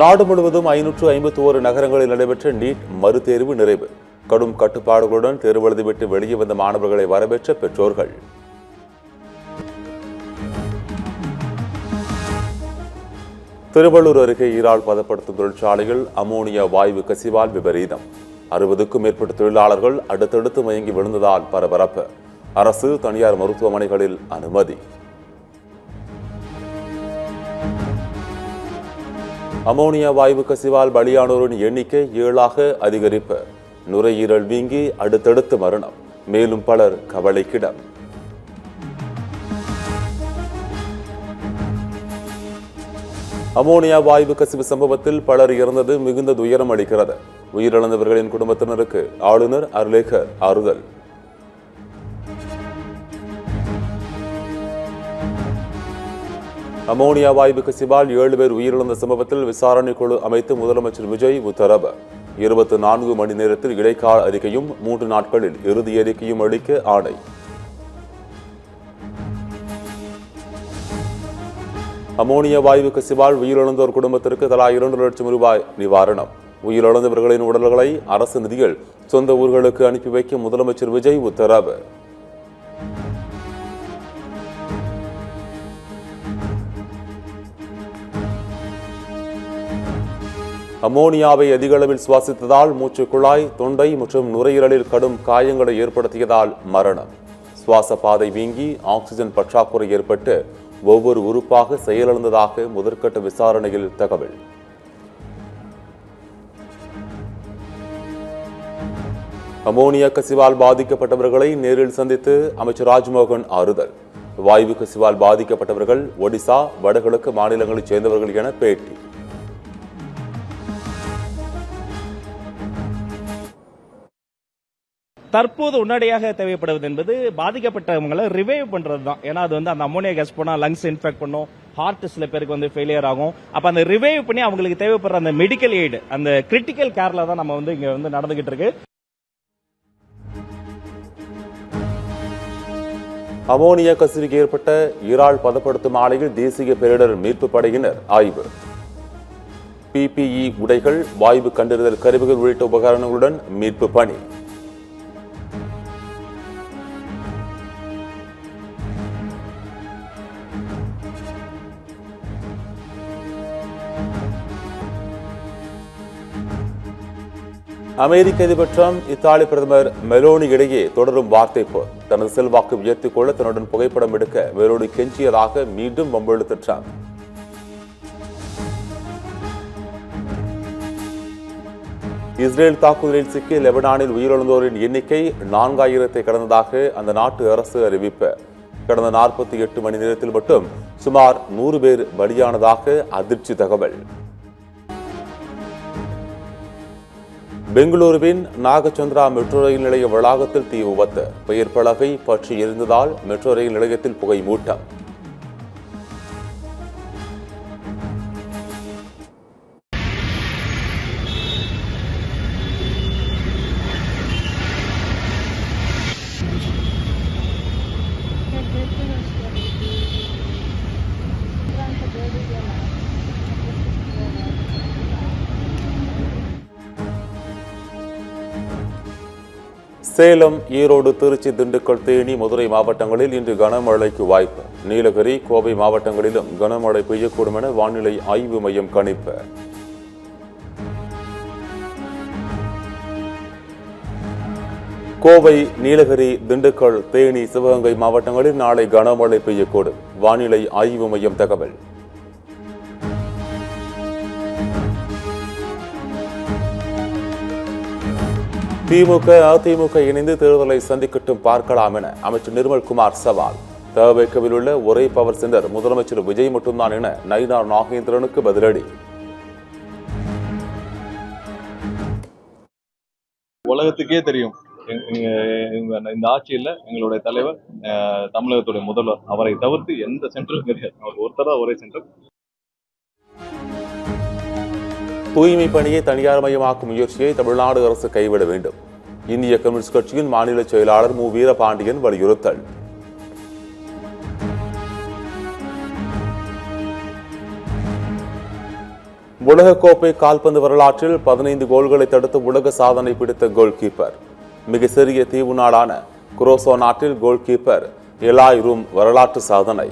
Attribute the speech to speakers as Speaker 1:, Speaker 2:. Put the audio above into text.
Speaker 1: நாடு முழுவதும் 551 நகரங்களில் நடைபெற்ற நீட் மறுதேர்வு நிறைவு. கடும் கட்டுப்பாடுகளுடன் தேர்வு எழுதிவிட்டு வெளியே வந்த மாணவர்களை வரவேற்ற பெற்றோர்கள். திருவள்ளூர் அருகே ஈரால் பதப்படுத்தும் தொழிற்சாலையில் அமோனியா வாயு கசிவால் விபரீதம். 60க்கும் மேற்பட்ட தொழிலாளர்கள் அடுத்தடுத்து மயங்கி விழுந்ததால் பரபரப்பு. அரசு தனியார் மருத்துவமனைகளில் அனுமதி. அமோனியா வாயு கசிவால் பலியானோரின் எண்ணிக்கை 7ஆக அதிகரிப்பு. நுரையீரல் வீங்கி அடுத்தடுத்து மரணம். மேலும் பலர் கவலைக்கிடம். அமோனியா வாயு கசிவு சம்பவத்தில் பலர் இறந்தது மிகுந்த துயரம் அளிக்கிறது. உயிரிழந்தவர்களின் குடும்பத்தினருக்கு ஆளுநர் அருளேகர் ஆறுதல். அமோனியா வாயு கசிவால் 7 பேர் உயிரிழந்த சம்பவத்தில் விசாரணை குழு அமைத்து முதலமைச்சர் விஜய் உத்தரவு. 24 மணி நேரத்தில் இடைக்கால அறிக்கையும் 3 நாட்களில் இறுதி அறிக்கையும் அளிக்க ஆணை. அமோனியா வாயு கசிவால் உயிரிழந்தோர் குடும்பத்திற்கு தலா 2 லட்சம் ரூபாய் நிவாரணம். உயிரிழந்தவர்களின் உடல்களை அரசு நிதியில் சொந்த ஊர்களுக்கு அனுப்பி வைக்க முதலமைச்சர் விஜய் உத்தரவு. அமோனியாவை அதிக அளவில் சுவாசித்ததால் மூச்சு குழாய், தொண்டை மற்றும் நுரையீரலில் கடும் காயங்களை ஏற்படுத்தியதால் மரணம். சுவாச பாதை வீங்கி ஆக்சிஜன் பற்றாக்குறை ஏற்பட்டு ஒவ்வொரு உறுப்பாக செயலிழந்ததாக முதற்கட்ட விசாரணையில் தகவல். அமோனியா கசிவால் பாதிக்கப்பட்டவர்களை நேரில் சந்தித்து அமைச்சர் ராஜ்மோகன் ஆறுதல். வாயு கசிவால் பாதிக்கப்பட்டவர்கள் ஒடிசா, வடகிழக்கு மாநிலங்களைச் சேர்ந்தவர்கள் என பேட்டி.
Speaker 2: தற்போது உடனடியாக தேவைப்படுவது என்பது பாதிக்கப்பட்டவங்களை ரிவைவ் பண்றது தான். ஏன்னா அது அந்த அமோனியா கேஸ் போனா லங்ஸ் இன்ஃபெக்ட் பண்ணும், ஹார்ட் சில பேருக்கு ஃபெயிலியர் ஆகும். அப்ப அந்த ரிவைவ் பண்ணி அவங்களுக்கு தேவைப்படுற அந்த மெடிக்கல் எய்டு, அந்த கிரிட்டிக்கல் கேர்ல தான் நம்ம இங்க நடந்துகிட்டு இருக்கு.
Speaker 1: அமோனியா கசிவுக்கு ஏற்பட்ட ஈரால் பதப்படுத்தும் ஆலையில் தேசிய பேரிடர் மீட்பு படையினர் ஆய்வு. PPE உடைகள், வாயு கண்டறிதல் கருவிகள் உள்ளிட்ட உபகரணங்களுடன் மீட்பு பணி. அமெரிக்க அதிபர் டிரம்ப், இத்தாலி பிரதமர் மெலோனி இடையே தொடரும் வார்த்தை போர். தனது செல்வாக்கு உயர்த்திக் கொள்ள தன்னுடன் புகைப்படம் எடுக்க மெலோனி கெஞ்சியதாக மீண்டும் வம்பிழுத்த டிரம்ப். இஸ்ரேல் தாக்குதலில் சிக்கி லெபனானில் உயிரிழந்தோரின் எண்ணிக்கை 4000 கடந்ததாக அந்த நாட்டு அரசு அறிவிப்பு. கடந்த 48 மணி நேரத்தில் மட்டும் சுமார் 100 பேர் பலியானதாக அதிர்ச்சி தகவல். பெங்களூருவின் நாகச்சந்திரா மெட்ரோ ரயில் நிலைய வளாகத்தில் தீ விபத்து. பெயர் பலகை பற்றி எரிந்ததால் மெட்ரோ ரயில் நிலையத்தில் புகை மூட்டம். சேலம், ஈரோடு, திருச்சி, திண்டுக்கல், தேனி, மதுரை மாவட்டங்களில் இன்று கனமழைக்கு வாய்ப்பு. நீலகிரி, கோவை மாவட்டங்களிலும் கனமழை பெய்யக்கூடும் என வானிலை ஆய்வு மையம் கணிப்பு. கோவை, நீலகிரி, திண்டுக்கல், தேனி, சிவகங்கை மாவட்டங்களில் நாளை கனமழை பெய்யக்கூடும். வானிலை ஆய்வு மையம் தகவல். திமுக, அதிமுக இணைந்து தேர்தலை சந்திக்கட்டும் பார்க்கலாம் என அமைச்சர் நிர்மல்குமார் சவால். தவேகவில் உள்ள ஒரே பவர் சென்டர் முதலமைச்சர் விஜய் மட்டும்தான் என நயினார் நாகேந்திரனுக்கு பதிலடி.
Speaker 3: உலகத்துக்கே தெரியும், இந்த ஆட்சியில் எங்களுடைய தலைவர் தமிழகத்துடைய முதல்வர், அவரை தவிர்த்து எந்த சென்டரும் கிடையாது. அவர் ஒருத்தர் தான் ஒரே சென்டர்.
Speaker 1: தூய்மை பணியை தனியார் மயமாக்கும் முயற்சியை தமிழ்நாடு அரசு கைவிட வேண்டும். இந்திய கம்யூனிஸ்ட் கட்சியின் மாநில செயலாளர் மு. வீரபாண்டியன் வலியுறுத்தல். உலகக்கோப்பை கால்பந்து வரலாற்றில் 15 கோல்களை தடுத்து உலக சாதனை பிடித்த கோல் கீப்பர். மிக சிறிய தீவு நாடான குரோசோ நாட்டில் கோல் கீப்பர் எலாய் ரூம் வரலாற்று சாதனை.